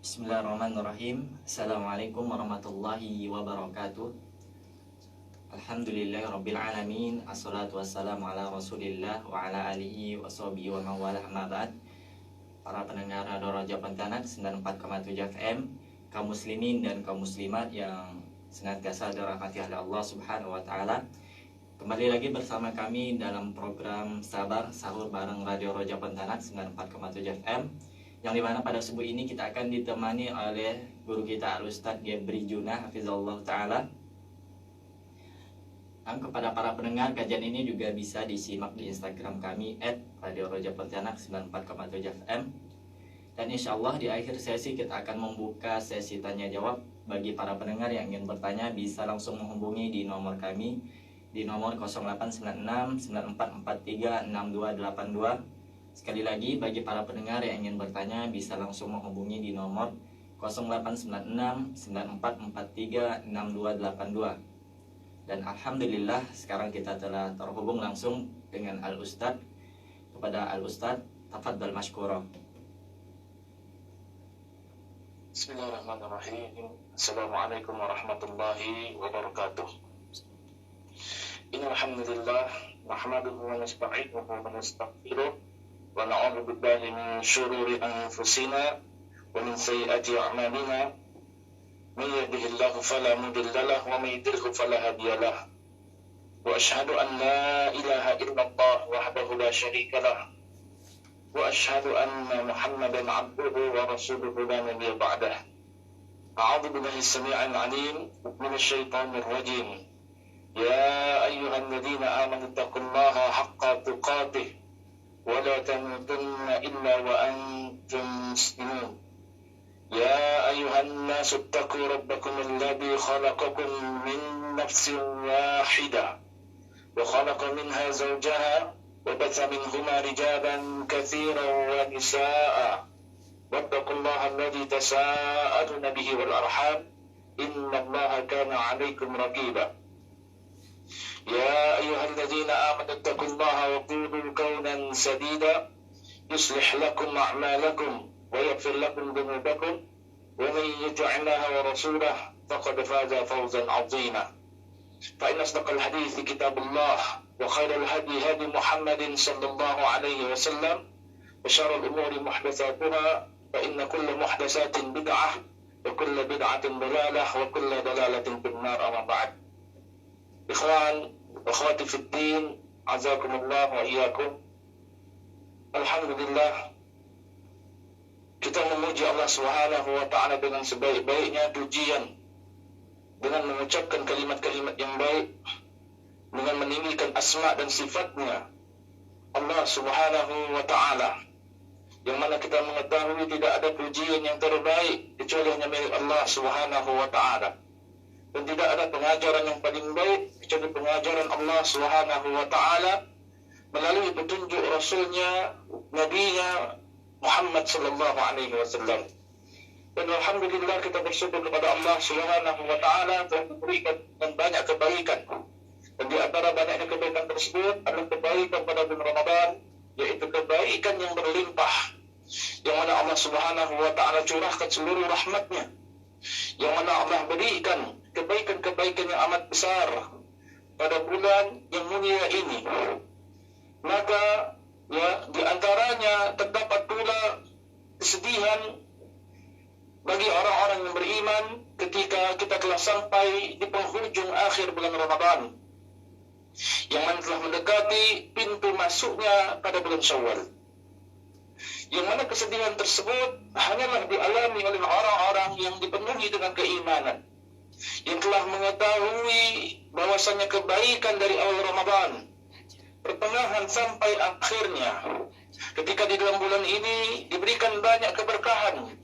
Bismillahirrahmanirrahim. Assalamualaikum warahmatullahi wabarakatuh. Alhamdulillahirrabbilalamin. Assalatu wassalamu ala rasulillah wa ala alihi wa sahbihi wa mawala amma ba'd. Para pendengar Radio Raja Pontianak 94,7 FM, kaum muslimin dan kaum muslimat yang senantiasa dirahmati oleh Allah Subhanahu wa taala. Kembali lagi bersama kami dalam program Sabar Sahur bareng Radio Raja Pontianak 94,7 FM, yang dimana pada subuh ini kita akan ditemani oleh guru kita Al-Ustadz Gebri Junah Hafizahullah Ta'ala. Dan kepada para pendengar, kajian ini juga bisa disimak di Instagram kami @radiorajapontianak 94,7 FM. Dan insya Allah di akhir sesi kita akan membuka sesi tanya jawab. Bagi para pendengar yang ingin bertanya bisa langsung menghubungi di nomor kami di nomor 0896 9443 6282. Sekali lagi, bagi para pendengar yang ingin bertanya bisa langsung menghubungi di nomor 0896 9443 6282. Dan alhamdulillah sekarang kita telah terhubung langsung dengan Al-Ustadz. Kepada Al-Ustadz, tafadhal mashkura. Bismillahirrahmanirrahim. Assalamualaikum warahmatullahi wabarakatuh. Innal hamdalillah nahmaduhu wa nasta'inuhu wa nastaghfiruh wa na'udzu billahi min shururi anfusina wa min sayyiati a'malina. May yahdihillahu fala mudilla lahu wa may yudlil fala hadiya lahu. Wa asyhadu an la ilaha illallah wahdahu la syarika lahu. Wa asyhadu anna Muhammadan 'abduhu wa rasuluhu la nabiyya ba'dahu. A'udzu billahi as-sami'il 'alim minasy syaithanir rajim. يا أيها الذين آمنوا اتقوا الله حق تقاته ولا تموتن إلا وأنتم مسلمون يا أيها الناس اتقوا ربكم الذي خلقكم من نفس واحدة وخلق منها زوجها وبث منهما رجالا كثيرا ونساء واتقوا الله الذي تساءلون به والأرحام إن الله كان عليكم رقيبا يا أيها الذين آمنوا اتقوا الله وقولوا قولا سديدا يصلح لكم أعمالكم ويغفر لكم ذنوبكم ومن يطع الله ورسوله فقد فاز فوزا عظيما فإن أصدق الحديث كتاب الله وخير الهدي هدي محمد صلى الله عليه وسلم وشر الأمور محدثاتها فإن كل محدثات بدعة وكل بدعة ضلالة وكل ضلالة في النار أما بعد. Ikhwan, akhwati fid din, azakumullah wa iyyakum. Alhamdulillah, kita memuji Allah Subhanahu wa taala dengan sebaik-baiknya pujian, dengan mengucapkan kalimat-kalimat yang baik, dengan meninggikan asma dan sifatnya Allah Subhanahu wa taala, yang mana kita mengetahui tidak ada pujian yang terbaik kecuali hanya milik Allah Subhanahu wa taala. Dan tidak ada pengajaran yang paling baik kecuali pengajaran Allah Subhanahu wa taala melalui petunjuk Rasulnya, Nabinya Muhammad sallallahu alaihi wasallam. Dan alhamdulillah kita bersyukur kepada Allah Subhanahu wa taala telah memberikan banyak kebaikan. Dan di antara banyaknya kebaikan tersebut adalah kebaikan pada bulan Ramadan, yaitu kebaikan yang berlimpah, yang mana Allah Subhanahu wa taala curahkan seluruh rahmatnya, yang mana Allah berikan kebaikan-kebaikan yang amat besar pada bulan yang mulia ini. Maka di antaranya terdapat pula kesedihan bagi orang-orang yang beriman ketika kita telah sampai di penghujung akhir bulan Ramadan, yang mana telah mendekati pintu masuknya pada bulan Syawal, yang mana kesedihan tersebut hanyalah dialami oleh orang-orang yang dipenuhi dengan keimanan, yang telah mengetahui bahwasanya kebaikan dari awal Ramadan, pertengahan sampai akhirnya, ketika di dalam bulan ini diberikan banyak keberkahan,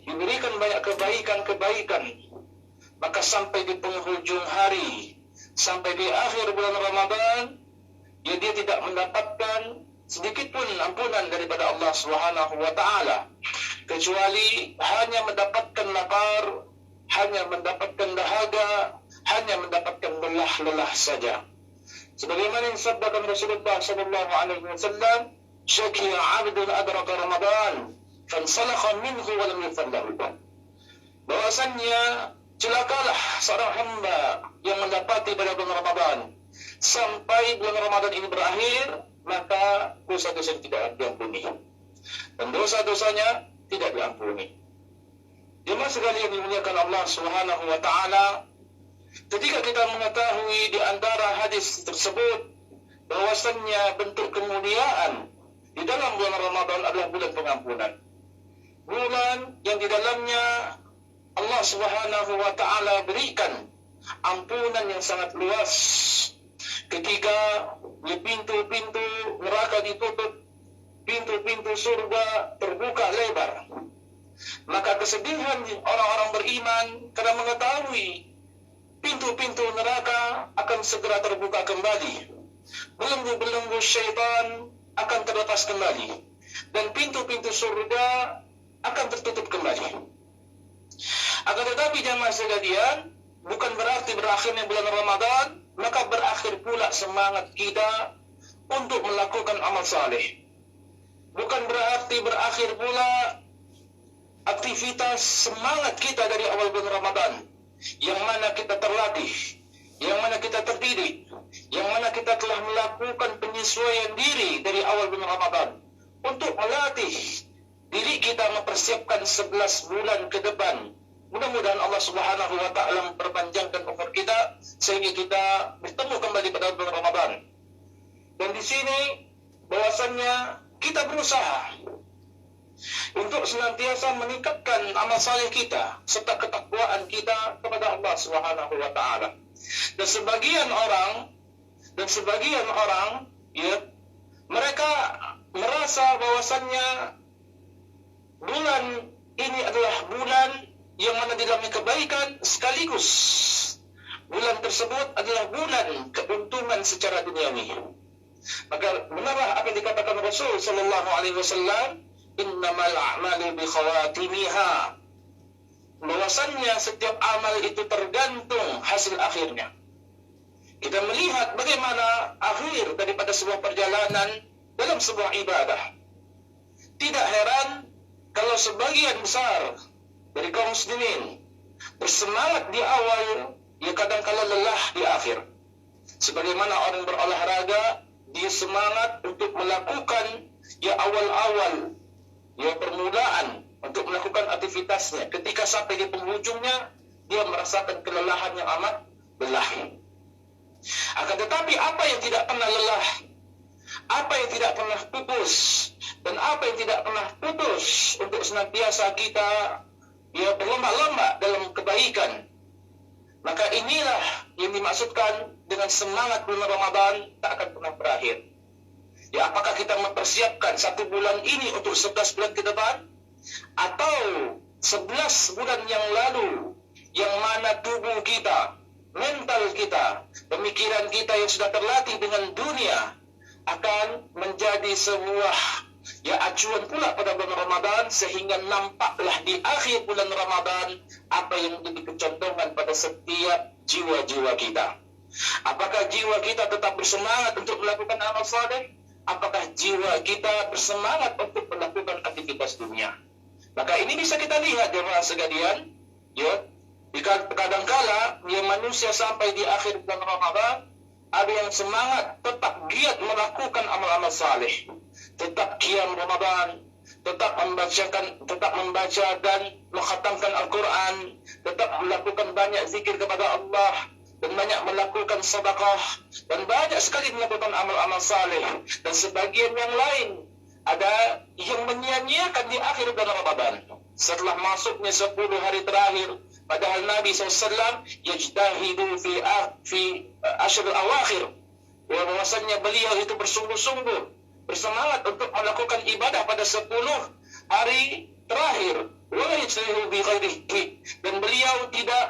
diberikan banyak kebaikan-kebaikan, maka sampai di penghujung hari, sampai di akhir bulan Ramadan, dia tidak mendapatkan sedikit pun ampunan daripada Allah Subhanahu wa taala, kecuali hanya mendapatkan lapar, hanya mendapatkan dahaga, hanya mendapatkan lelah-lelah saja. Sebagaimana yang disabdakan Rasulullah sallallahu alaihi wasallam, "Syakiya 'abdun adraka Ramadan, fansalakha minhu wa lam yufan lahu. Bahwasannya celakalah seorang hamba yang mendapati pada bulan Ramadan sampai bulan Ramadan ini berakhir, maka dosa-dosa tidak diampuni dan dosa-dosanya tidak diampuni. Jemaah sekalian dimuliakan Allah Subhanahu wa taala, ketika kita mengetahui di antara hadis tersebut bahwasannya bentuk kemuliaan di dalam bulan Ramadan adalah bulan pengampunan. Bulan yang di dalamnya Allah Subhanahu wa taala berikan ampunan yang sangat luas. Ketika pintu-pintu neraka ditutup, pintu-pintu surga terbuka lebar, maka kesedihan orang-orang beriman karena mengetahui pintu-pintu neraka akan segera terbuka kembali, belenggu-belenggu syaitan akan terlepas kembali, dan pintu-pintu surga akan tertutup kembali. Akan tetapi jamaah sekalian, bukan berarti berakhirnya bulan Ramadan maka berakhir pula semangat kita untuk melakukan amal saleh. Bukan berarti berakhir pula aktivitas semangat kita dari awal bulan Ramadan, yang mana kita terlatih, yang mana kita terdidik, yang mana kita telah melakukan penyesuaian diri dari awal bulan Ramadan untuk melatih diri kita mempersiapkan 11 bulan ke depan. Mudah-mudahan Allah Subhanahu wa taala memperpanjangkan umur kita sehingga kita bertemu kembali pada bulan Ramadan. Dan di sini bahwasannya kita berusaha untuk senantiasa meningkatkan amal saleh kita serta ketakwaan kita kepada Allah Subhanahu wa taala. Dan sebagian orang ya, mereka merasa bahwasannya bulan ini adalah bulan yang mana di dalamnya kebaikan sekaligus bulan tersebut adalah bulan keuntungan secara duniawi. Maka benarlah apa yang dikatakan Rasul sallallahu alaihi wasallam, innamal a'malu bi khawatimiha. Bahwasannya setiap amal itu tergantung hasil akhirnya. Kita melihat bagaimana akhir daripada sebuah perjalanan dalam sebuah ibadah. Tidak heran kalau sebagian besar dari kaum muslimin bersemangat di awal, ya kadang-kala lelah di akhir. Sebagaimana orang berolahraga, dia semangat untuk melakukan ya awal-awal, ya permulaan untuk melakukan aktivitasnya. Ketika sampai di penghujungnya, dia merasakan kelelahan yang amat lelah. Akan tetapi apa yang tidak pernah lelah, apa yang tidak pernah putus, dan apa yang tidak pernah putus untuk senantiasa kita ya berlomba-lomba dalam kebaikan, maka inilah yang dimaksudkan dengan semangat bulan Ramadan tak akan pernah berakhir. Ya, apakah kita mempersiapkan 1 bulan ini untuk 11 bulan ke depan, atau 11 bulan yang lalu yang mana tubuh kita, mental kita, pemikiran kita yang sudah terlatih dengan dunia akan menjadi sebuah ya acuan pula pada bulan Ramadan, sehingga nampaklah di akhir bulan Ramadan apa yang menjadi kecontohan pada setiap jiwa-jiwa kita. Apakah jiwa kita tetap bersemangat untuk melakukan amal saleh? Apakah jiwa kita bersemangat untuk melakukan aktivitas dunia? Maka ini bisa kita lihat jemaah sekalian, ya, kadang-kala ya manusia sampai di akhir bulan Ramadan ada yang semangat tetap giat melakukan amal-amal saleh, tetap qiyam Ramadan, tetap membaca dan mengkhatamkan Al-Quran, tetap melakukan banyak zikir kepada Allah, dan banyak melakukan sedekah, dan banyak sekali melakukan amal-amal saleh. Dan sebagian yang lain ada yang menyia-nyiakan di akhir bulan Ramadan setelah masuknya 10 hari terakhir. Padahal Nabi SAW yajtahidu fi ashr al-awakhir, bahwasannya beliau itu bersungguh-sungguh bersemangat untuk melakukan ibadah pada 10 hari terakhir, dan beliau tidak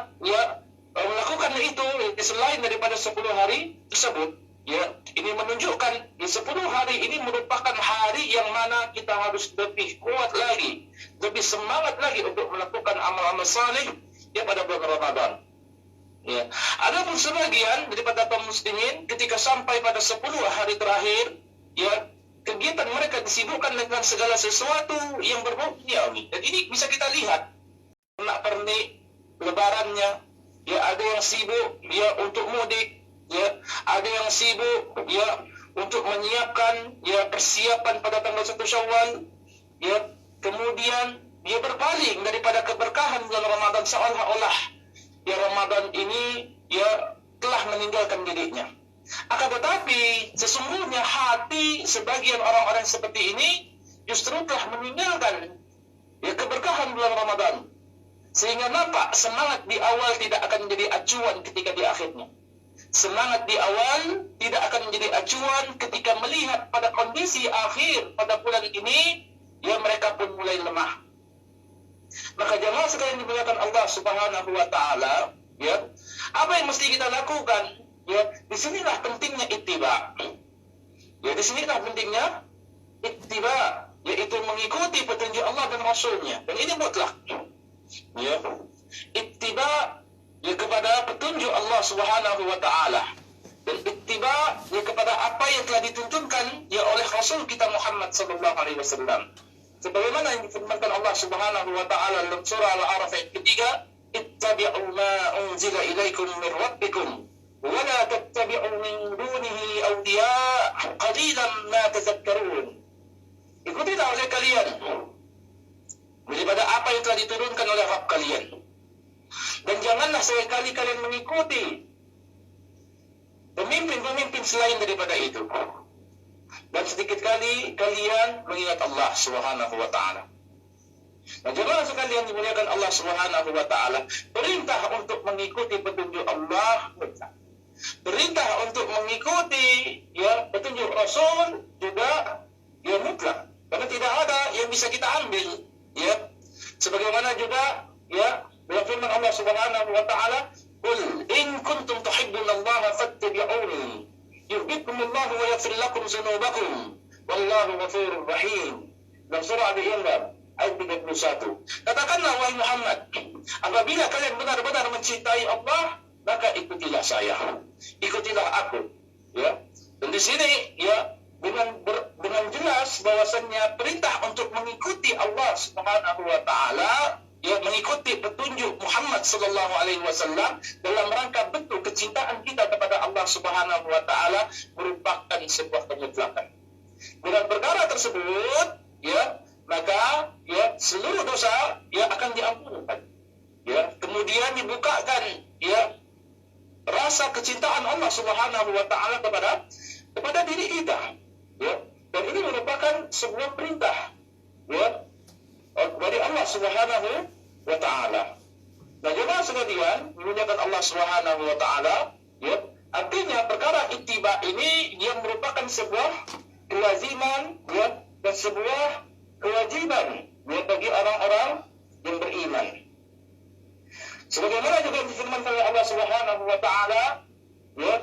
melakukan itu selain daripada 10 hari tersebut. Ya, ini menunjukkan di 10 hari ini merupakan hari yang mana kita harus lebih kuat lagi, lebih semangat lagi untuk melakukan amal-amal saleh ya pada bulan Ramadan. Ya, adapun sebagian daripada kaum muslimin ketika sampai pada 10 hari terakhir, ya kegiatan mereka disibukkan dengan segala sesuatu yang berbau dunia. kami. Dan ini bisa kita lihat, nak pernik, lebarannya, ya ada yang sibuk ya untuk mudik, ya ada yang sibuk ya untuk menyiapkan ya persiapan pada tanggal 1 Syawal, ya kemudian dia berpaling daripada keberkahan bulan Ramadan seolah-olah ya Ramadan ini ya telah meninggalkan dirinya. Akan tetapi sesungguhnya hati sebagian orang-orang seperti ini justru telah meninggalkan ya keberkahan bulan Ramadan, sehingga nampak semangat di awal tidak akan menjadi acuan ketika di akhirnya. Semangat di awal tidak akan menjadi acuan ketika melihat pada kondisi akhir pada bulan ini, ya mereka pun mulai lemah. Maka jemaah sekalian dimuliakan Allah Subhanahu wa taala, ya, apa yang mesti kita lakukan? Ya, disinilah pentingnya ittiba. Ya, disinilah pentingnya ittiba, yaitu mengikuti petunjuk Allah dan Rasulnya. Dan ini mutlak. Ya, ittiba ya kepada petunjuk Allah Subhanahu wa taala, dan ittiba ya kepada apa yang telah dituntunkan ya oleh Rasul kita Muhammad sallallahu alaihi wasallam. Sebagaimana yang difirmankan Allah Subhanahu wa taala dalam surah Al-A'raf ayat ketiga, ittabi'u ma unzila ilaikum min rabbikum wa la tattabi'u min dunihi awliya qalilan ma tadhakkarun. Ikutilah oleh kalian daripada apa yang telah diturunkan oleh Rabb kalian, dan janganlah sekali kalian mengikuti pemimpin-pemimpin selain daripada itu, dan sedikit kali kalian mengingat Allah Subhanahu wa taala. Nah, jemaah sekalian dimuliakan Allah Subhanahu wa taala, perintah untuk mengikuti petunjuk Allah mutlak. Perintah untuk mengikuti ya petunjuk Rasul juga ya mutlak. Karena tidak ada yang bisa kita ambil, ya. Sebagaimana juga ya dalam firman Allah Subhanahu wa taala, "Qul in kuntum tuhibbunallaha fattabi'uni yuhibbukumullahu wa yaghfir lakum dzunubakum wallahu ghafurur rahim." Dalam surah Ali Imran ayat 31. Katakanlah wahai Muhammad, apabila kalian benar-benar mencintai Allah, maka ikutilah saya. Ikutilah aku, ya. Dan di sini ya dengan jelas bahwasannya perintah untuk mengikuti Allah Subhanahu wa taala, ya mengikuti petunjuk Muhammad sallallahu alaihi wasallam dalam rangka bentuk kecintaan kita kepada Allah Subhanahu wa taala merupakan sebuah kemutlakan. Dengan perkara tersebut, ya, maka ya seluruh dosa ya akan diampunkan. Ya, kemudian dibukakan ya rasa kecintaan Allah Subhanahu wa taala kepada diri kita. Ya, dan ini merupakan sebuah perintah ya dari Allah Subhanahu wa taala. Nah, jemaah sekalian, memuliakan Allah Subhanahu wa taala, ya, artinya perkara ittiba ini yang merupakan sebuah kelaziman ya dan sebuah kewajiban ya bagi orang-orang yang beriman. Sebagaimana juga difirmankan oleh Allah Subhanahu wa taala, ya,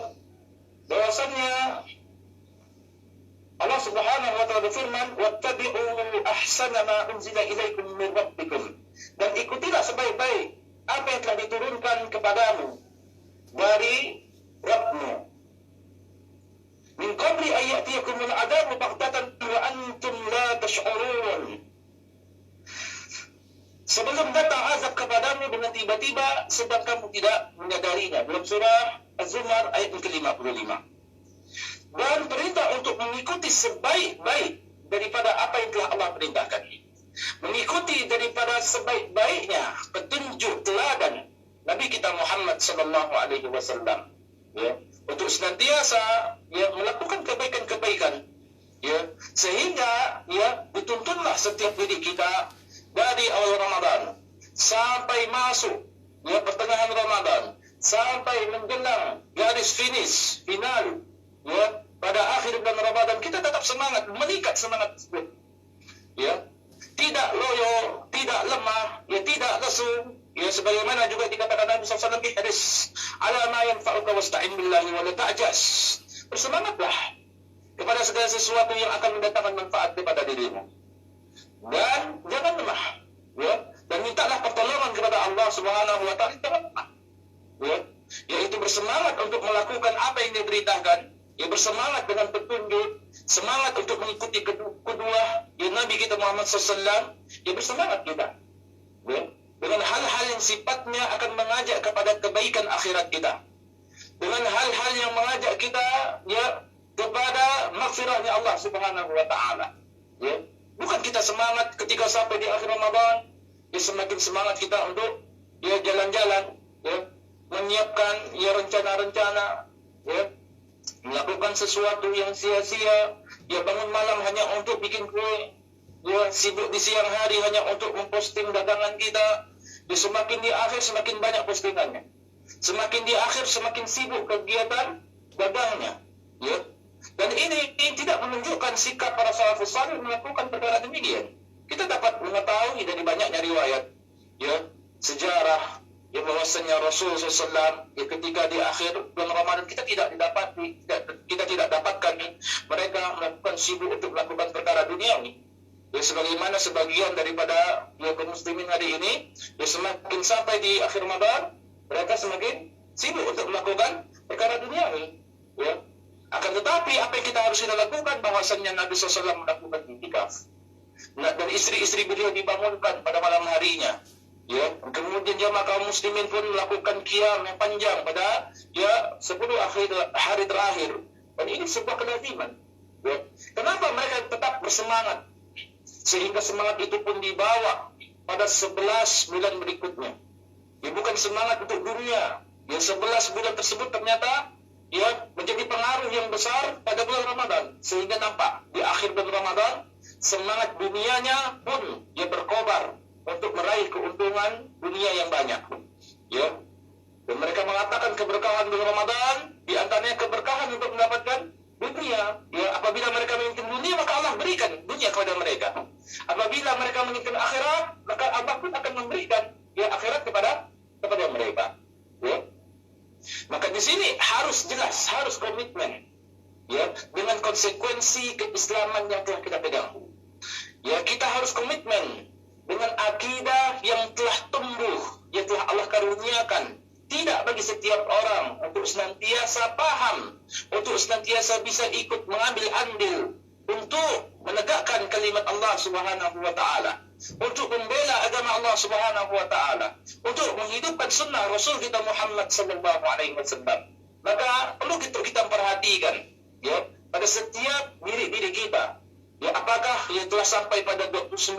bahwasannya Allah Subhanahu wa taala berfirman, "Wattabi'u ahsana ma unzila ilaikum min rabbikum." Dan ikutilah sebaik-baik apa yang telah diturunkan kepadamu dari Rabbmu. Min qabli an ya'tiyakumul 'adzabu baghtatan wa antum la tash'urun. Sebelum datang azab kepadamu dengan tiba-tiba sedang kamu tidak menyadarinya. Dalam surah Az-Zumar ayat ke-55. Dan perintah untuk mengikuti sebaik-baik daripada apa yang telah Allah perintahkan. Mengikuti daripada sebaik-baiknya petunjuk teladan Nabi kita Muhammad sallallahu alaihi wasallam, ya, untuk senantiasa ya melakukan kebaikan-kebaikan, ya, sehingga ya dituntunlah setiap diri kita dari awal Ramadan sampai masuk ya pertengahan Ramadan, sampai menjelang garis final ya pada akhir bulan Ramadan, kita tetap semangat, meningkat semangat tersebut, ya, tidak loyo, tidak lemah, ya tidak lesu, ya sebagaimana juga dikatakan Nabi SAW di hadis, "Ala ma yanfa'uka wasta'in billahi wa la ta'jas." Bersemangatlah kepada segala sesuatu yang akan mendatangkan manfaat kepada dirimu, dan jangan lemah, ya, dan mintalah pertolongan kepada Allah Subhanahu wa taala, jangan lemah, ya, yaitu bersemangat untuk melakukan apa yang diberitakan, ya, bersemangat dengan petunjuk, semangat untuk mengikuti kedua ya Nabi kita Muhammad SAW ya bersemangat kita. Ya. Dengan hal-hal yang sifatnya akan mengajak kepada kebaikan akhirat kita. Dengan hal-hal yang mengajak kita ya kepada maghfirahnya Allah Subhanahu wa taala. Ya. Bukan kita semangat ketika sampai di akhir Ramadan, ya semakin semangat kita untuk ya jalan-jalan, ya menyiapkan ya rencana-rencana, ya melakukan sesuatu yang sia-sia, ya bangun malam hanya untuk bikin kue, ya sibuk di siang hari hanya untuk memposting dagangan kita. Ya semakin di akhir semakin banyak postingannya. Semakin di akhir semakin sibuk kegiatan dagangnya, ya. Dan ini tidak menunjukkan sikap para salafus salih melakukan perkara demikian. Kita dapat mengetahui dari banyaknya riwayat, ya sejarah yang bahwasanya Rasul SAW ya, ketika di akhir bulan Ramadan kita tidak dapatkan mereka melakukan sibuk untuk melakukan perkara duniawi. Ya sebagaimana sebagian daripada ya kaum muslimin hari ini, ya semakin sampai di akhir Ramadan mereka semakin sibuk untuk melakukan perkara duniawi. Ya. Akan tetapi apa yang kita harus lakukan bahwasanya Nabi SAW melakukan iktikaf. Nah, dan istri-istri beliau dibangunkan pada malam harinya. Ya, kemudian jamaah kaum muslimin pun melakukan qiyam yang panjang pada ya 10 hari terakhir. Dan ini sebuah kelaziman. Ya. Kenapa mereka tetap bersemangat? Sehingga semangat itu pun dibawa pada 11 bulan berikutnya. Ya, bukan semangat untuk dunia. Ya 11 bulan tersebut ternyata ya menjadi pengaruh yang besar pada bulan Ramadan, sehingga nampak di akhir bulan Ramadan semangat dunianya pun ya berkobar untuk meraih keuntungan dunia yang banyak. Ya, dan mereka mengatakan keberkahan bulan Ramadan di antaranya keberkahan untuk mendapatkan dunia. Ya, apabila mereka menginginkan dunia maka Allah berikan dunia kepada mereka. Apabila mereka menginginkan akhirat maka Allah pun akan memberikan ya akhirat kepada mereka. Ya. Maka di sini harus jelas, harus komitmen, ya, dengan konsekuensi keislaman yang telah kita pegang. Ya, kita harus komitmen dengan akidah yang telah tumbuh, yang telah Allah karuniakan. Tidak bagi setiap orang untuk senantiasa paham, untuk senantiasa bisa ikut mengambil andil untuk menegakkan kalimat Allah Subhanahu wa taala, untuk membela agama Allah Subhanahu wa taala, untuk menghidupkan sunnah Rasul kita Muhammad sallallahu alaihi wasallam. Maka perlu kita perhatikan ya pada setiap diri kita. Ya, apakah ya telah sampai pada 29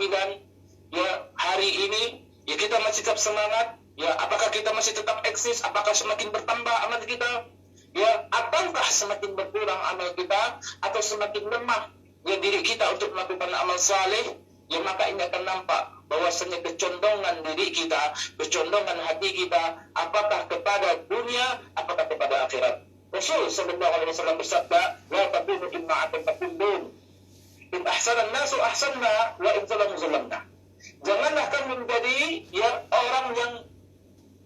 ya hari ini ya kita masih tetap semangat? Ya, apakah kita masih tetap eksis? Apakah semakin bertambah amal kita? Ya, ataukah semakin berkurang amal kita atau semakin lemah ya diri kita untuk melakukan amal saleh? Ya, maka ini akan nampak bahwasanya kecondongan diri kita, kecondongan hati kita, apakah kepada dunia, apakah kepada akhirat. Rasul sallallahu alaihi wasallam bersabda, "La takunu imma'atan takundun. In ahsana an-nasu ahsanna wa in zalamu zalamna." Janganlah kamu menjadi ya orang yang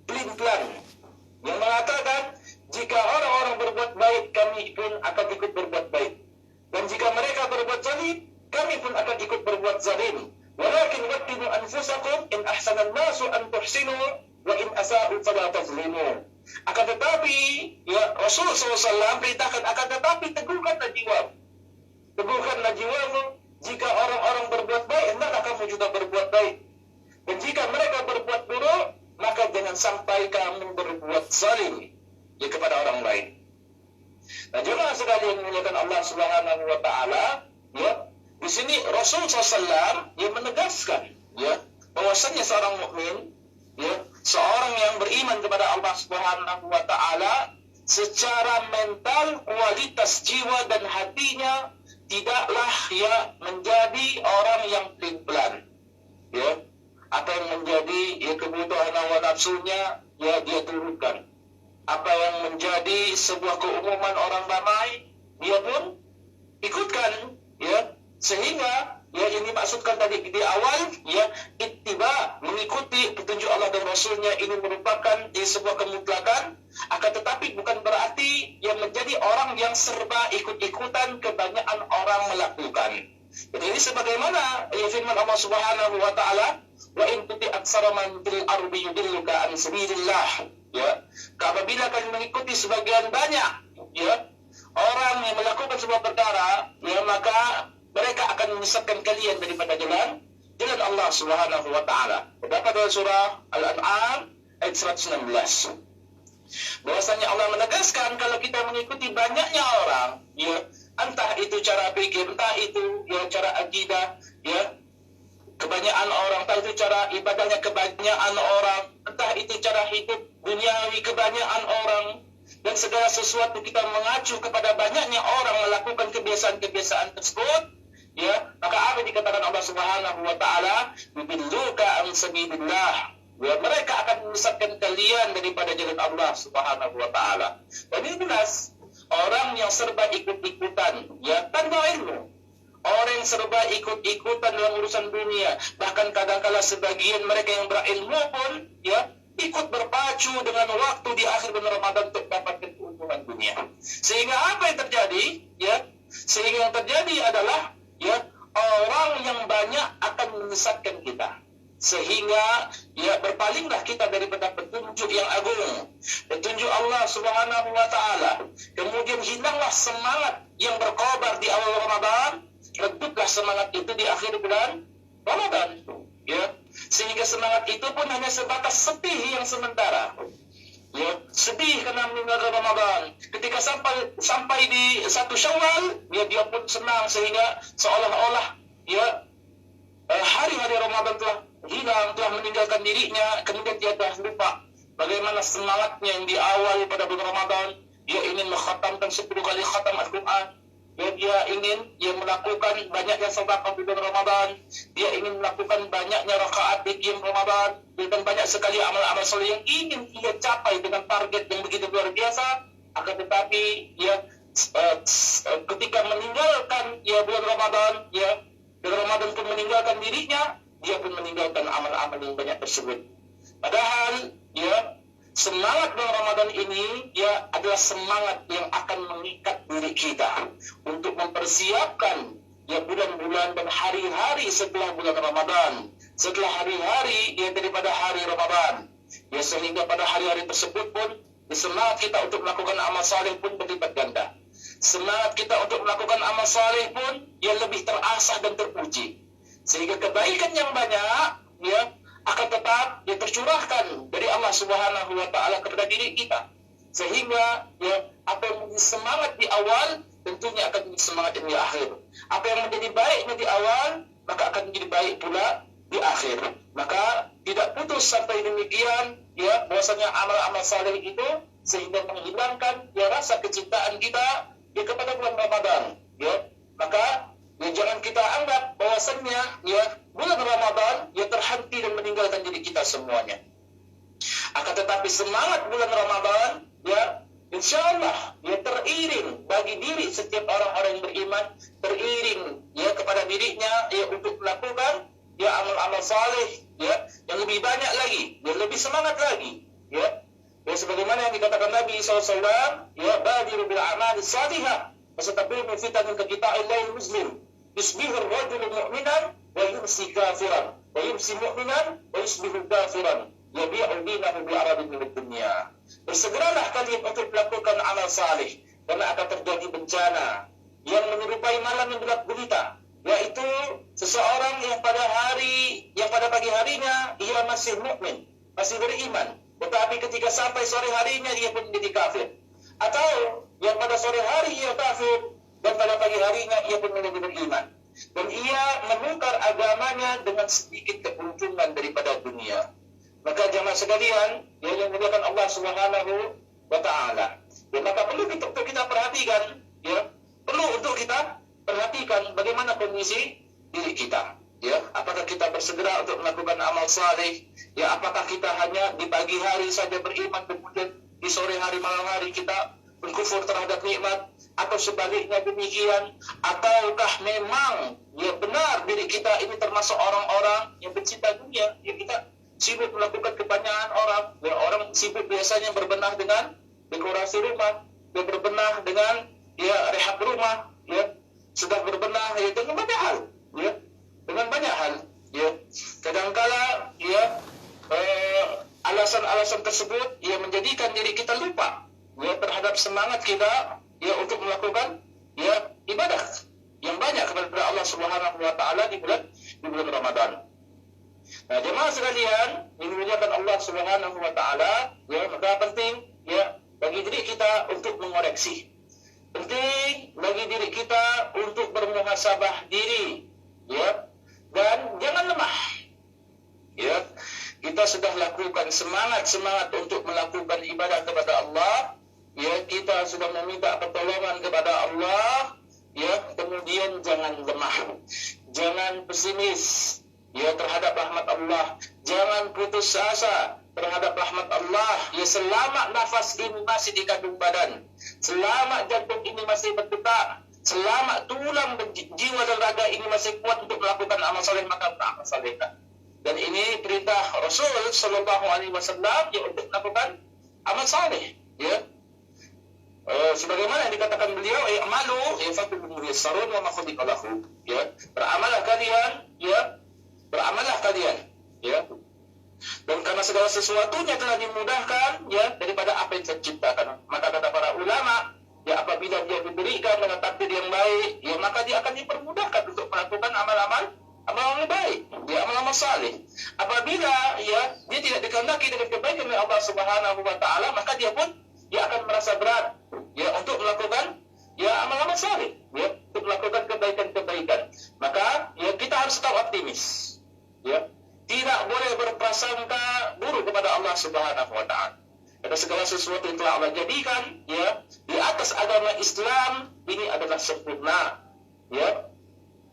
pelin-pelan, yang mengatakan jika orang-orang berbuat baik, kami pun akan ikut berbuat baik. Dan jika mereka berbuat zalim, kami pun akan ikut berbuat zalim. Walakin wattinu anfusakum in ahsanan nasu an tuhsinu wa in asa'u fala tazlimu. Akan tetapi ya Rasulullah SAW perintahkan akan tetapi teguhkanlah jiwamu. Teguhkanlah jiwamu. Jika orang-orang berbuat baik, hendaklah kamu juga berbuat baik. Dan jika mereka berbuat buruk, maka jangan sampai kamu berbuat zalim ya kepada orang lain. Nah, jemaah sekalian memuliakan Allah Subhanahu wa taala, ya. Di sini Rasul SAW yang menegaskan ya bahwasanya seorang mukmin ya seorang yang beriman kepada Allah Subhanahu wa taala secara mental, kualitas jiwa dan hatinya tidaklah ya menjadi orang yang pelin-pelan. Ya. Apa yang menjadi ya kebutuhan hawa nafsunya ya dia turunkan. Apa yang menjadi sebuah keumuman orang ramai dia pun ikutkan ya. Sehingga ya yang dimaksudkan tadi di awal ya ittiba, mengikuti petunjuk Allah dan Rasulnya ini merupakan sebuah kemutlakan, akan tetapi bukan berarti yang menjadi orang yang serba ikut-ikutan kebanyakan orang melakukan. Jadi ini sebagaimana ya firman Allah Subhanahu wa taala, wa in tuti aksara man fil ardi yudilluka an sabilillah. Ya, apabila kalian mengikuti sebagian banyak ya orang yang melakukan sebuah perkara, ya maka mereka akan menyesatkan kalian daripada jalan jalan Allah Subhanahu wa taala. Terdapat dalam surah Al-An'am ayat 116. Bahwasanya Allah menegaskan kalau kita mengikuti banyaknya orang, ya, entah itu cara pikir, entah itu ya cara akidah, ya, kebanyakan orang, entah itu cara ibadahnya kebanyakan orang, entah itu cara hidup duniawi kebanyakan orang, dan segala sesuatu kita mengacu kepada banyaknya orang melakukan kebiasaan-kebiasaan tersebut, ya, maka apa yang dikatakan Allah Subhanahu wa taala, yudilluka an sabilillah, ya, mereka akan menyesatkan kalian daripada jalan Allah Subhanahu wa taala. Dan ini jelas orang yang serba ikut-ikutan, ya, tanpa ilmu. Orang yang serba ikut-ikutan dalam urusan dunia, bahkan kadang-kala sebagian mereka yang berilmu pun, ya, ikut berpacu dengan waktu di akhir bulan Ramadan untuk mendapatkan keuntungan dunia. Sehingga apa yang terjadi? Ya, sehingga yang terjadi adalah, ya, orang yang banyak akan menyesatkan kita. Sehingga, ya, berpalinglah kita daripada petunjuk yang agung, petunjuk Allah Subhanahu wa taala. Kemudian hilanglah semangat yang berkobar di awal Ramadan, reduplah semangat itu di akhir bulan Ramadan, ya. Sehingga semangat itu pun hanya sebatas sedih yang sementara, ya, sedih karena meninggalkan Ramadan. Ketika sampai di 1 Syawal, ya, dia pun senang sehingga seolah-olah, ya, hari-hari Ramadan telah hilang, telah meninggalkan dirinya. Kemudian dia telah lupa bagaimana semangatnya yang di awal pada bulan Ramadan. Dia ingin mengkhatamkan 10 kali khatam Al-Quran. Dia ingin melakukan banyaknya sedekah di bulan Ramadan. Dia ingin melakukan banyaknya rakaat di qiyam Ramadan. Dan banyak sekali amal-amal soleh yang ingin ia capai dengan target yang begitu luar biasa. Akan tetapi, ya, ketika meninggalkan, ya, bulan Ramadan, ya, dan Ramadan pun meninggalkan dirinya, dia pun meninggalkan amal-amal yang banyak tersebut. Padahal, ya, semangat bulan Ramadan ini, ya, adalah semangat yang akan mengikat diri kita untuk mempersiapkan, ya, bulan-bulan dan hari-hari setelah bulan Ramadan, setelah hari-hari, ya, daripada hari Ramadan, ya, sehingga pada hari-hari tersebut pun, ya, semangat kita untuk melakukan amal saleh pun berlipat ganda. Semangat kita untuk melakukan amal saleh pun, ya, lebih terasah dan terpuji. Sehingga kebaikan yang banyak, ya, akan tetap, ya, tercurahkan dari Allah Subhanahu wa taala kepada diri kita. Sehingga, ya, apa yang menjadi semangat di awal tentunya akan menjadi semangat di akhir. Apa yang menjadi baiknya di awal, maka akan menjadi baik pula di akhir. Maka tidak putus sampai demikian, ya, bahwasanya amal-amal saleh itu sehingga menghilangkan, ya, rasa kecintaan kita, ya, kepada bulan Ramadan, ya. Maka, ya, jangan kita anggap bahwasannya, ya, bulan Ramadan, ya, terhenti dan meninggalkan diri kita semuanya. Akan tetapi semangat bulan Ramadan, ya, insya Allah, ya, teriring bagi diri setiap orang-orang yang beriman, teriring, ya, kepada dirinya, ya, untuk melakukan, ya, amal-amal saleh, ya, yang lebih banyak lagi, yang lebih semangat lagi, ya. Ya, sebagaimana yang dikatakan Nabi SAW, ya, badiru bil a'mali salihah, wasatabiru fitanun ka qita'il muslim, yusbihu ar-rajulu mu'minan wa yumsi kafiran, wa yumsi mu'minan wa yusbihu kafiran, yabi'u dinahu bi'aradin min dunya. Bersegeralah kalian untuk melakukan amal saleh, karena akan terjadi bencana yang menyerupai malam yang gelap gulita, yaitu seseorang yang pada pagi harinya ia masih mukmin, masih beriman, tetapi ketika sampai sore harinya dia pun menjadi kafir. Atau yang pada sore hari ia kafir dan pada pagi harinya ia pun menjadi beriman. Dan ia menukar agamanya dengan sedikit keuntungan daripada dunia. Maka jamaah sekalian, yang dimuliakan Allah Subhanahu wa taala, ya, maka perlu untuk kita perhatikan, ya, perlu untuk kita perhatikan bagaimana kondisi diri kita, ya. Apakah kita bersegera untuk melakukan amal saleh, ya, apakah kita hanya di pagi hari saja beriman, kemudian di sore hari malam hari kita berkufur terhadap nikmat, atau sebaliknya demikian, ataukah memang, ya, benar diri kita ini termasuk orang-orang yang pencinta dunia, ya, kita sibuk melakukan kebanyakan orang, ya, orang sibuk biasanya berbenah dengan dekorasi rumah, dia berbenah dengan, ya, rehab rumah, ya, sudah berbenah, ya, dengan banyak hal, ya, dengan banyak hal, ya. Kadangkala, ya, alasan-alasan tersebut, ya, menjadikan diri kita lupa, ya, terhadap semangat kita, ya, untuk melakukan, ya, ibadah yang banyak kepada Allah Subhanahu wa taala di bulan di bulan Ramadan. Nah, jemaah sekalian, yang dimuliakan Allah Subhanahu wa taala, ya, maka penting ya bagi diri kita untuk mengoreksi. Penting bagi diri kita untuk bermuhasabah diri, ya. Dan jangan lemah. Ya. Kita sudah lakukan semangat untuk melakukan ibadah kepada Allah, ya, kita sudah meminta pertolongan kepada Allah, ya, kemudian jangan lemah. Jangan pesimis ya terhadap rahmat Allah. Jangan putus asa terhadap rahmat Allah. Ya, selama nafas ini masih di kandung badan, selama jantung ini masih berdetak, selama tulang jiwa dan raga ini masih kuat untuk melakukan amal saleh, maka beramal saleh. Dan ini perintah Rasul Sallallahu Alaihi Wasallam ya untuk melakukan amal saleh. Ya, sebagaimana yang dikatakan beliau, "I'malu fakulun muyassarun wa ma khuliqa lahu." Ya, beramallah kalian, ya, beramallah kalian, ya. Dan karena segala sesuatunya telah dimudahkan, ya, daripada apa yang terciptakan. Maka kata para ulama, ya, apabila dia diberikan dengan takdir yang baik, ya, maka dia akan dipermudahkan untuk melakukan amal-amal yang baik, dia amal-amal saleh. Apabila ya dia tidak dikehendaki dengan kebaikan oleh Allah Subhanahu wa taala, maka dia pun dia akan merasa berat ya untuk melakukan ya amal-amal saleh, ya, untuk melakukan kebaikan-kebaikan. Maka ya kita harus tetap optimis. Ya, tidak boleh berprasangka buruk kepada Allah Subhanahu wa taala. Karena segala sesuatu yang telah Allah jadikan ya di atas agama Islam ini adalah sempurna. Ya.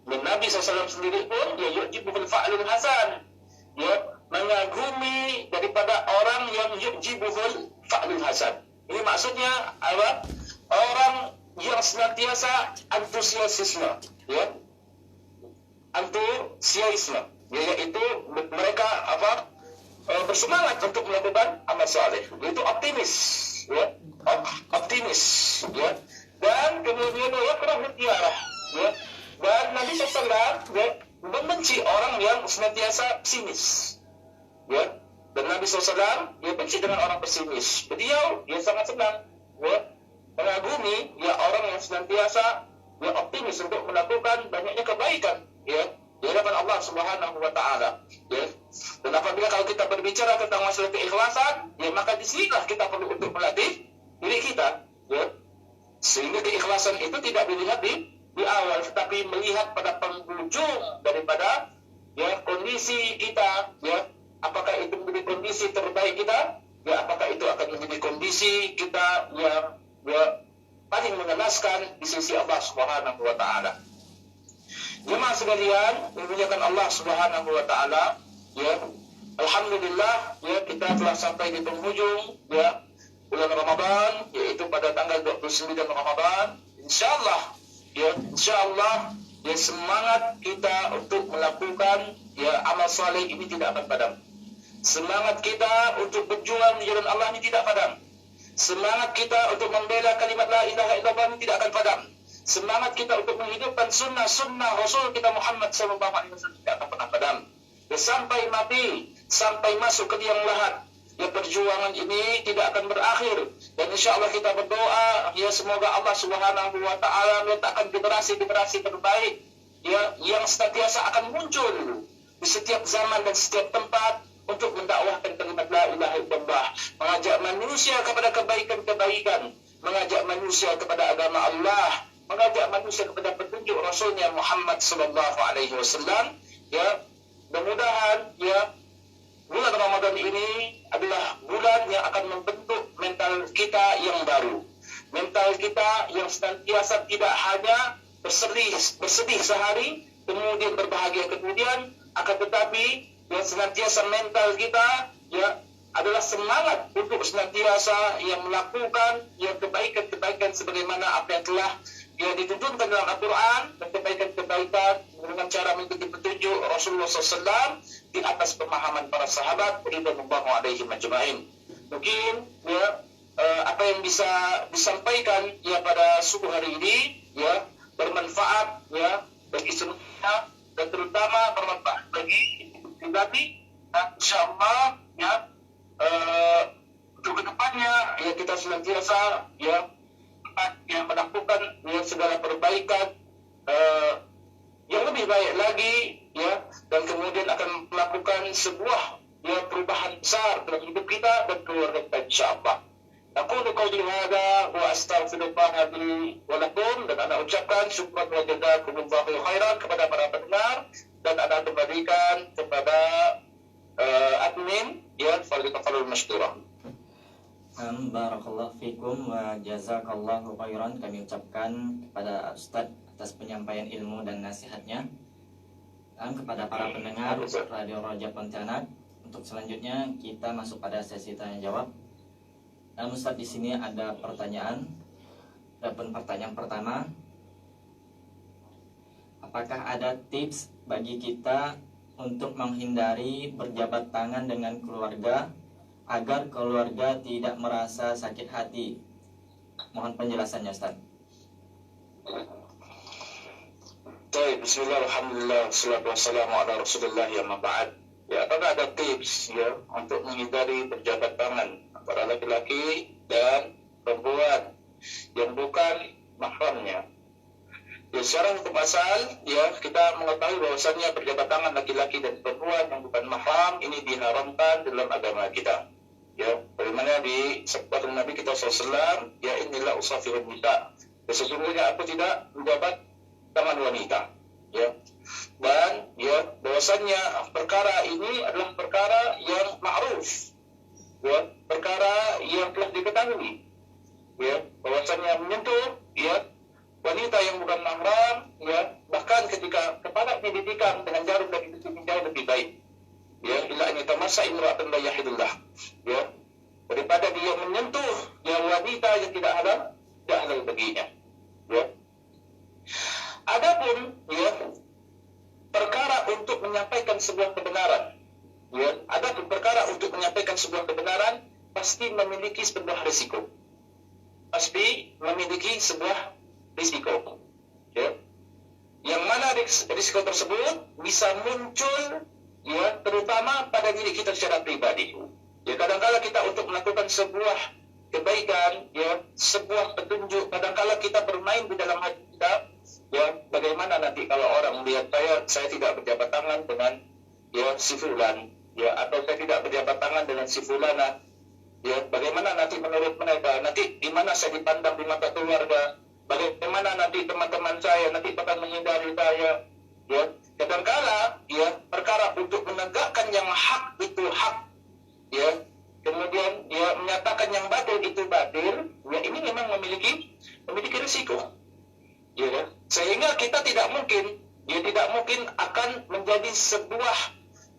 Dan Nabi SAW sendiri pun ya yu'jibuhul fa'lul hasan, ya, mengagumi daripada orang yang yu'jibuhul fa'lul hasan. Ini maksudnya apa? Orang yang senantiasa antusiasisme, ya, antusiasme, ya, yaitu mereka apa? Bersemangat untuk melakukan amal saleh, yaitu optimis, ya, optimis, ya. Dan kemudian yakrahul tiarah, ya. Dan Nabi SAW ya, membenci orang yang senantiasa pesimis. Ya. Dan Nabi SAW ya benci dengan orang pesimis. Beliau ya sangat senang ya, mengagumi ya orang yang senantiasa ya optimis untuk melakukan banyaknya kebaikan ya di hadapan Allah Subhanahu wa taala. Ya. Dan apabila kalau kita berbicara tentang masalah keikhlasan, ya maka disinilah kita perlu untuk melatih diri kita, ya. Sehingga keikhlasan itu tidak dilihat di awal, tetapi melihat pada penghujung daripada ya kondisi kita, ya, apakah itu menjadi kondisi terbaik kita, ya, apakah itu akan menjadi kondisi kita yang ya, paling mengenaskan di sisi Allah Subhanahu wa taala. Jemaah sekalian, dimuliakan Allah Subhanahu wa taala, ya. Alhamdulillah, ya, kita telah sampai di penghujung ya bulan Ramadan, yaitu pada tanggal 29 Ramadan. Insyaallah ya, insyaallah ya, semangat kita untuk melakukan ya amal saleh ini tidak akan padam. Semangat kita untuk berjuang di jalan Allah ini tidak padam. Semangat kita untuk membela kalimat la ilaha illallah ini tidak akan padam. Semangat kita untuk menghidupkan sunnah Rasul kita Muhammad SAW tidak akan pernah padam. Ya, sampai mati, sampai masuk ke liang lahat, ya, perjuangan ini tidak akan berakhir. Dan insya Allah kita berdoa ya semoga Allah Subhanahu wa taala meletakkan generasi-generasi terbaik ya yang senantiasa akan muncul di setiap zaman dan setiap tempat untuk mendakwahkan kalimat la ilaha illallah, mengajak manusia kepada kebaikan-kebaikan, mengajak manusia kepada agama Allah, mengajak manusia kepada petunjuk Rasulnya Muhammad sallallahu alaihi wasallam. Ya, mudah-mudahan ya bulan Ramadan ini adalah bulan yang akan membentuk mental kita yang baru. Mental kita yang senantiasa tidak hanya bersedih sehari, kemudian berbahagia kemudian, akan tetapi yang senantiasa mental kita ya adalah semangat untuk senantiasa yang melakukan yang kebaikan-kebaikan sebagaimana apa yang telah ya dituntunkan dalam Al-Quran, dan kebaikan-kebaikan dengan cara mengikuti petunjuk Rasulullah SAW di atas pemahaman para sahabat ridwanullahu alaihim ajma'in. Mungkin ya apa yang bisa disampaikan ya pada subuh hari ini ya bermanfaat ya bagi semuanya, dan terutama bermanfaat bagi pribadi. Dan insyaallah ya untuk kedepannya ya kita senantiasa ya yang melakukan ya segala perbaikan yang lebih baik lagi ya, dan kemudian akan melakukan sebuah perubahan besar dalam hidup kita dan keluarga kita insyaallah. Aqulu qawli hadza wa astaghfirullah li wa lakum, dan ana ucapkan syukran wa jazakumullahu khairan kepada para pendengar, dan ana kembalikan kepada admin ya, falyatafadhal masykurah. Barakallahu fikum wa jazakallahu khairan. Kami ucapkan kepada Ustadz atas penyampaian ilmu dan nasihatnya. Dan kepada para pendengar Radio Roja Pontianak, untuk selanjutnya kita masuk pada sesi tanya jawab. Dan Ustadz, di sini ada pertanyaan. Adapun pertanyaan pertama, apakah ada tips bagi kita untuk menghindari berjabat tangan dengan keluarga agar keluarga tidak merasa sakit hati? Mohon penjelasannya, Ustaz. Baik, bismillah, alhamdulillah, wassalatu wassalamu ala rasulillah, ya maba'ad. Ya, apakah ada tips ya untuk menghindari berjabat tangan antara laki-laki dan perempuan yang bukan mahramnya? Ya, secara hukum asal ya, kita mengetahui bahwasannya berjabat tangan laki-laki dan perempuan yang bukan mahram ini diharamkan dalam agama kita. Ya, bagaimana disebutkan Nabi kita SAW, ya inilah usafirun nisa. Ya, sesungguhnya aku tidak menjabat tangan wanita. Ya, dan ya bahwasannya perkara ini adalah perkara yang ma'ruf, ya, perkara yang telah diketahui, ya, bahwasannya menyentuh ya wanita yang bukan mahram, ya, bahkan ketika kepala dididikan dengan jarum dan itu jauh lebih baik, ya, ila an yatamassa imra'atan la yahidullah, ya, daripada dia menyentuh ya wanita yang tidak halal baginya, ya. Adapun ya perkara untuk menyampaikan sebuah kebenaran, ya, adapun perkara untuk menyampaikan sebuah kebenaran pasti memiliki sebuah risiko, pasti memiliki sebuah risiko, ya, yang mana risiko tersebut bisa muncul ya terutama pada diri kita secara pribadi. Ya, kadang-kala kita untuk melakukan sebuah kebaikan, ya, sebuah petunjuk, kadang-kala kita bermain di dalam hati kita. Ya, bagaimana nanti kalau orang melihat saya tidak berjabat tangan dengan ya si fulan, ya, atau saya tidak berjabat tangan dengan si fulana, ya, bagaimana nanti menurut mereka, nanti di mana saya dipandang di mata keluarga, bagaimana nanti teman-teman saya nanti akan menghindari saya, ya, kadangkala ya perkara untuk menegakkan yang hak itu hak, ya, kemudian ya menyatakan yang batil itu batil, ya, ini memang memiliki risiko. Ya, sehingga kita tidak mungkin akan menjadi sebuah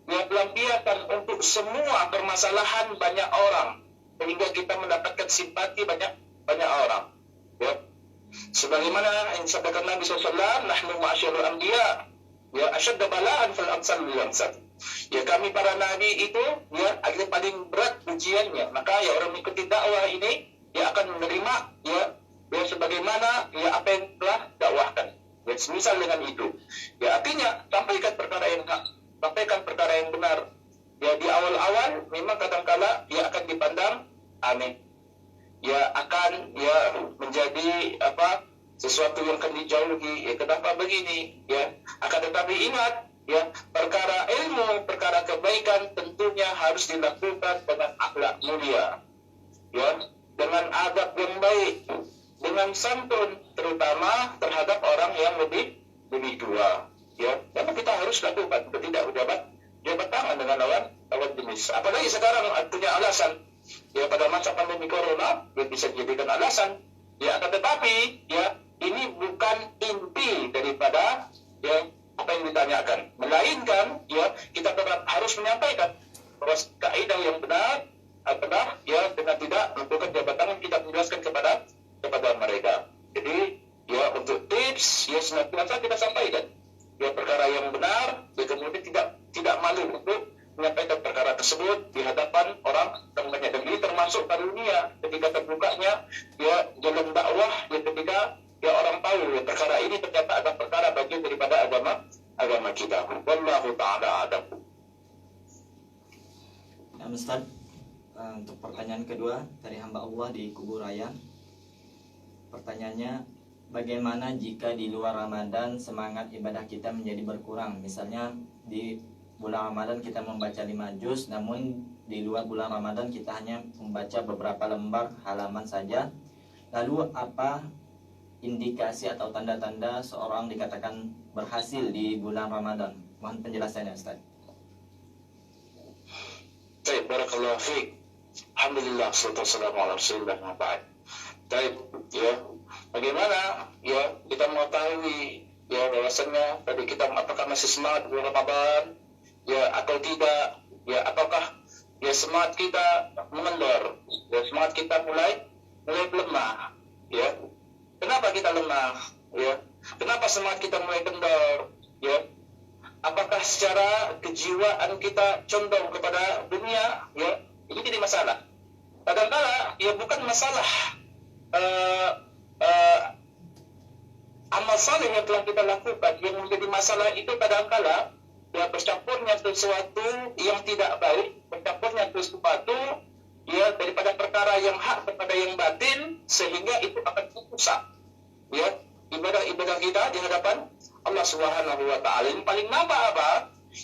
ya pelampiasan untuk semua permasalahan banyak orang sehingga kita mendapatkan simpati banyak orang. Ya, sebagaimana yang disampaikan Nabi SAW, nahnu ma'asyarul anbiya ya asyadda bala'an fil amsal bil amsal. Ya, kami para nabi itu ya agak paling berat ujiannya, maka ya orang mengikuti dakwah ini ya akan menerima ya sebagaimana ya apa yang telah dakwahkan. Ya, semisal dengan itu. Ya, artinya sampaikan perkara yang hak, sampaikan perkara yang benar. Ya, di awal-awal memang kadangkala ya akan dipandang aneh. Ya, akan ya menjadi sesuatu yang akan dijauhi. Ya, kenapa begini? Ya, akan tetapi ingat ya, perkara ilmu, perkara kebaikan tentunya harus dilakukan dengan akhlak mulia. Ya, dengan adab yang baik, dengan santun, terutama terhadap orang yang lebih tua, ya. Dan kita harus lakukan, tidak jabat tangan dengan lawan jenis. Apalagi sekarang punya alasan, ya, pada masa pandemi corona, ya, bisa dijadikan alasan, ya. Akan tetapi, ya, ini bukan inti daripada ya apa yang ditanyakan, melainkan, ya, kita tetap harus menyampaikan bahwa kaidah yang benar adalah ya dengan tidak melakukan jabat tangan, kita menjelaskan kepada mereka. Jadi ya untuk tips ya senantiasa kita sampaikan ya perkara yang benar, ya, kemudian tidak malu untuk menyampaikan perkara tersebut di hadapan orang temannya, dan ini termasuk karunia ketika terbukanya ya jalan dakwah ya ketika ya orang tahu ya perkara ini ternyata ada perkara bagian daripada agama kita. Wallahu ta'ala a'lam. Ya, Ustaz, untuk pertanyaan kedua dari hamba Allah di Kuburaya. Pertanyaannya, bagaimana jika di luar Ramadan semangat ibadah kita menjadi berkurang? Misalnya di bulan Ramadan kita membaca 5 juz, namun di luar bulan Ramadan kita hanya membaca beberapa lembar halaman saja. Lalu apa indikasi atau tanda-tanda seorang dikatakan berhasil di bulan Ramadan? Mohon penjelasannya, Ustaz. Baik, barakallahu fiik. Alhamdulillah, salatu wassalamu ala Rasulillah wa ba'd. Baik, ya. Bagaimana ya kita mengetahui ya bahwasannya tadi kita apakah masih semangat bulan Ramadan ya atau tidak? Ya apakah ya semangat kita mengendor? Ya semangat kita mulai lemah, ya. Kenapa kita lemah? Ya. Kenapa semangat kita mulai kendor? Ya. Apakah secara kejiwaan kita condong kepada dunia? Ya. Ini jadi masalah. Kadang-kala ya bukan masalah amal saleh yang telah kita lakukan. Yang menjadi masalah itu kadang-kala ya bercampurnya sesuatu yang tidak baik, bercampurnya sesuatu ya daripada perkara yang hak kepada yang batin, sehingga itu akan rusak ya ibadah-ibadah kita di hadapan Allah Subhanahu wa taala. Yang paling nampak apa?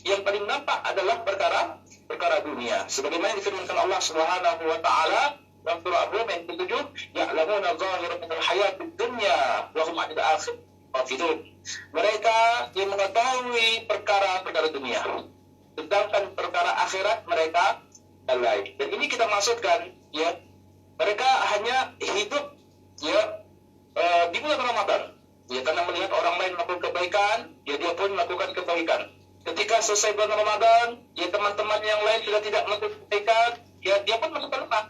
Yang paling nampak adalah perkara dunia. Sebagaimana difirmankan Allah Subhanahu wa taala dalam surah Ar-Rum ayat 7, ya'lamuna zahiran minal hayatid dunya wa hum 'anil akhirati ghafilun. Mereka yang mengetahui perkara-perkara dunia, sedangkan perkara akhirat mereka lalai. Dan ini kita maksudkan ya, mereka hanya hidup ya di bulan Ramadan. Ya, karena melihat orang lain melakukan kebaikan, ya dia pun melakukan kebaikan. Ketika selesai bulan Ramadan, ya teman-teman yang lain sudah tidak melakukan kebaikan, ya dia pun merasa lemah.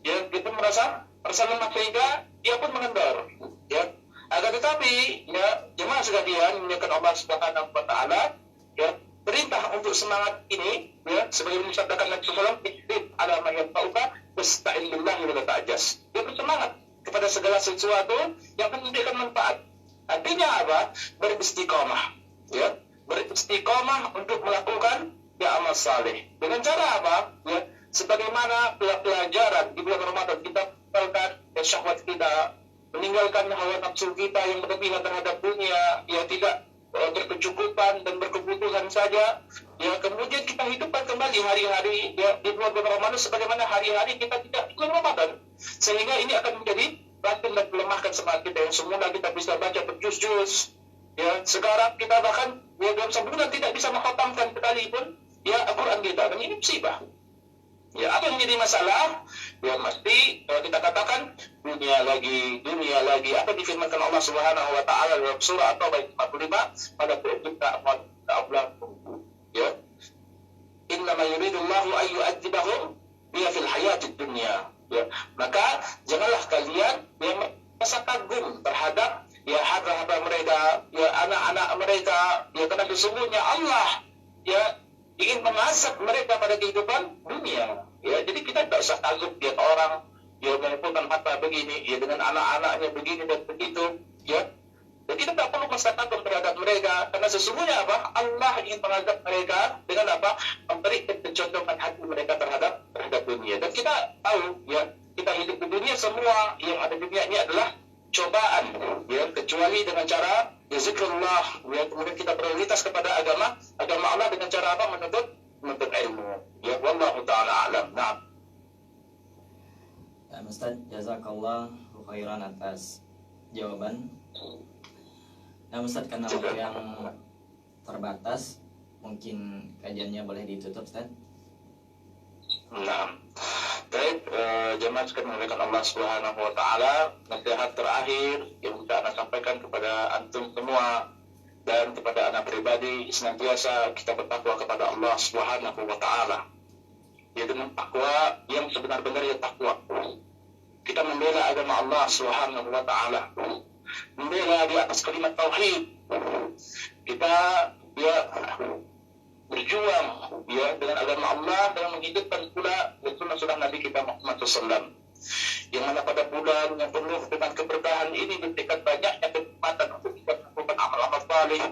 Ya, dia pun merasa lemah sehingga dia pun mengendor. Ya, akan tetapi, ya jemaah sekalian memuliakan Allah Subhanahu wa taala, ya perintah untuk semangat ini, ya sebagaimana disabdakan Nabi sallallahu alaihi wasallam, "Ikhdib ala ma yanfa'uka wasta'in billahi wa la ta'jas." Dia bersemangat kepada segala sesuatu yang akan memberikan manfaat. Artinya apa? Beristiqamah, ya beristiqamah untuk melakukan ya amal saleh. Dengan cara apa? Ya sebagaimana pelajaran di bulan Ramadan kita meninggalkan ya syahwat kita, meninggalkan hawa nafsu kita yang berlebihan terhadap dunia, ya tidak berkecukupan dan berkebutuhan saja. Ya kemudian kita hidupkan kembali hari-hari ya di bulan Ramadan sebagaimana hari-hari kita tidak di bulan Ramadan, sehingga ini akan menjadi batin dan melemahkan semangat kita. Yang semula kita bisa baca berjuz-juz, ya sekarang kita bahkan ya dalam sebulan tidak bisa mengkhatamkan sekalipun ya Al-Quran kita, dan ini musibah. Ya, apa yang menjadi masalah? Ya mesti kita katakan dunia lagi. Apa difirmankan Allah Subhanahu wa taala dalam surah At-Taubah 45 pada kita Allah ya. Innama yuridullahu an yu'adzibahum biha fil hayatid dunya. Ya, maka janganlah kalian yang merasa kagum terhadap ya harta-harta mereka, ya anak-anak mereka, ya karena sesungguhnya Allah ya ingin mengazab mereka pada kehidupan dunia. Ya, jadi kita tidak usah takut lihat orang ya mengumpulkan harta begini, ya dengan anak-anaknya begini dan begitu, ya. Dan kita tidak perlu merasa takut terhadap mereka, karena sesungguhnya apa? Allah ingin mengazab mereka dengan apa? Memberi kecondongan hati mereka terhadap dunia. Dan kita tahu, ya, kita hidup di dunia, semua yang ada di dunia ini adalah cobaan, ya, kecuali dengan cara ya zikrullah, ya, kemudian kita prioritas kepada agama Allah dengan cara apa? Menuntut ilmu. Ya, wallahu ta'ala alam. Nah, Ustaz, jazakallah khairan atas jawaban. Nah, Ustaz, karena waktu yang terbatas, mungkin kajiannya boleh ditutup, Ustaz. Nah, baik, jemaah sekalian memuliakan Allah Subhanahu wa taala, nasihat terakhir yang bisa Anda sampaikan kepada antum semua dan kepada anak pribadi, senantiasa kita bertakwa kepada Allah Subhanahu wa taala. Ya, dengan takwa yang sebenar-benarnya takwa. Kita membela agama Allah Subhanahu wa taala. Membela di atas kalimat tauhid. Kita ya berjuang ya dengan agama Allah dan menghidupkan pula sunnah Nabi kita Muhammad SAW. Yang mana pada bulan yang penuh dengan keberkahan ini diberikan banyaknya kesempatan untuk kita melakukan amal-amal saleh,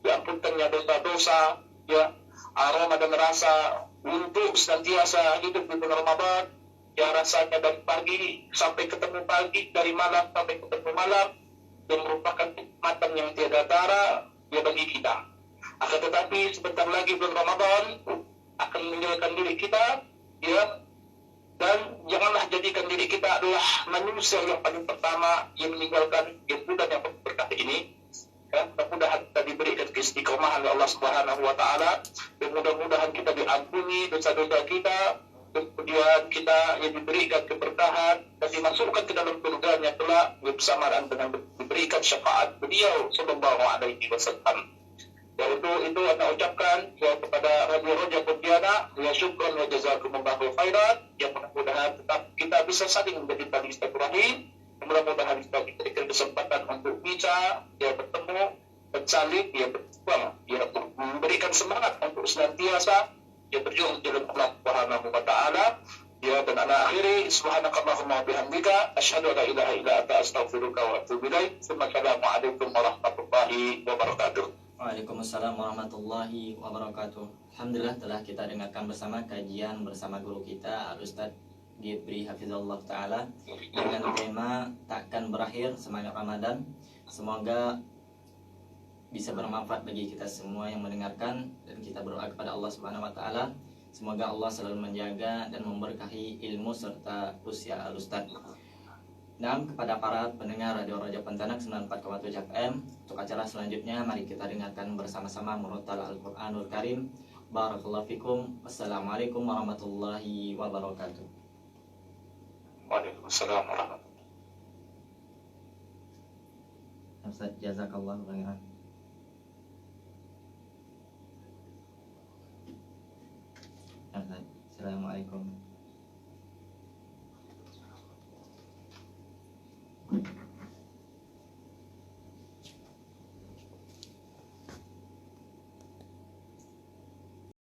diampunkannya dosa-dosa, ya aroma dan rasa untuk senantiasa hidup di bulan Ramadan. Ya rasanya dari pagi sampai ketemu pagi, dari malam sampai ketemu malam, yang merupakan nikmatan yang tiada tara ya bagi kita. Akan tetapi sebentar lagi bulan Ramadan akan meninggalkan diri kita, ya, dan janganlah jadikan diri kita adalah manusia yang paling pertama yang meninggalkan bulan yang berkah ini. Ya, mudah-mudahan kita diberikan keistiqomahan oleh Allah Subhanahu wa taala, dan mudah-mudahan kita diampuni dosa-dosa kita, kemudian kita yang diberikan keberkahan dan dimasukkan ke dalam surganya kelak bersamaan dengan diberikan syafaat beliau sallallahu alaihi wasallam. Ya, itu anda ucapkan ya kepada Radio Roja Pontianak, ya syukran wa jazakumullahu khairan, ya mudah-mudahan tetap kita bisa saling menjadi tali silaturahim, mudah-mudahan kita diberikan kesempatan untuk bisa ya bertemu, bersaling, ya berjuang, ya memberikan semangat untuk senantiasa ya berjuang di jalan Allah Subhanahu wa taala. Ya, dan ana akhiri subhanakallahumma wa bihamdika asyhadu an la ilaha illa anta astaghfiruka wa atubu ilaik. Assalamu alaikum warahmatullahi wabarakatuh. Waalaikumsalam warahmatullahi wabarakatuh. Alhamdulillah telah kita dengarkan bersama kajian bersama guru kita Al-Ustaz Gibri Hafizullah Ta'ala dengan tema takkan berakhir semangat Ramadan. Semoga bisa bermanfaat bagi kita semua yang mendengarkan, dan kita berdoa kepada Allah Subhanahu wa taala semoga Allah selalu menjaga dan memberkahi ilmu serta usia Al-Ustaz. Dan kepada para pendengar Radio Raja Pontianak 94,7 FM, untuk acara selanjutnya mari kita dengarkan bersama-sama murotal Al-Qur'anul Karim. Barakallahu fikum. Wassalamualaikum warahmatullahi wabarakatuh. Waalaikumsalam warahmatullahi wabarakatuh. Ustaz, jazakallahu khairan. Assalamualaikum.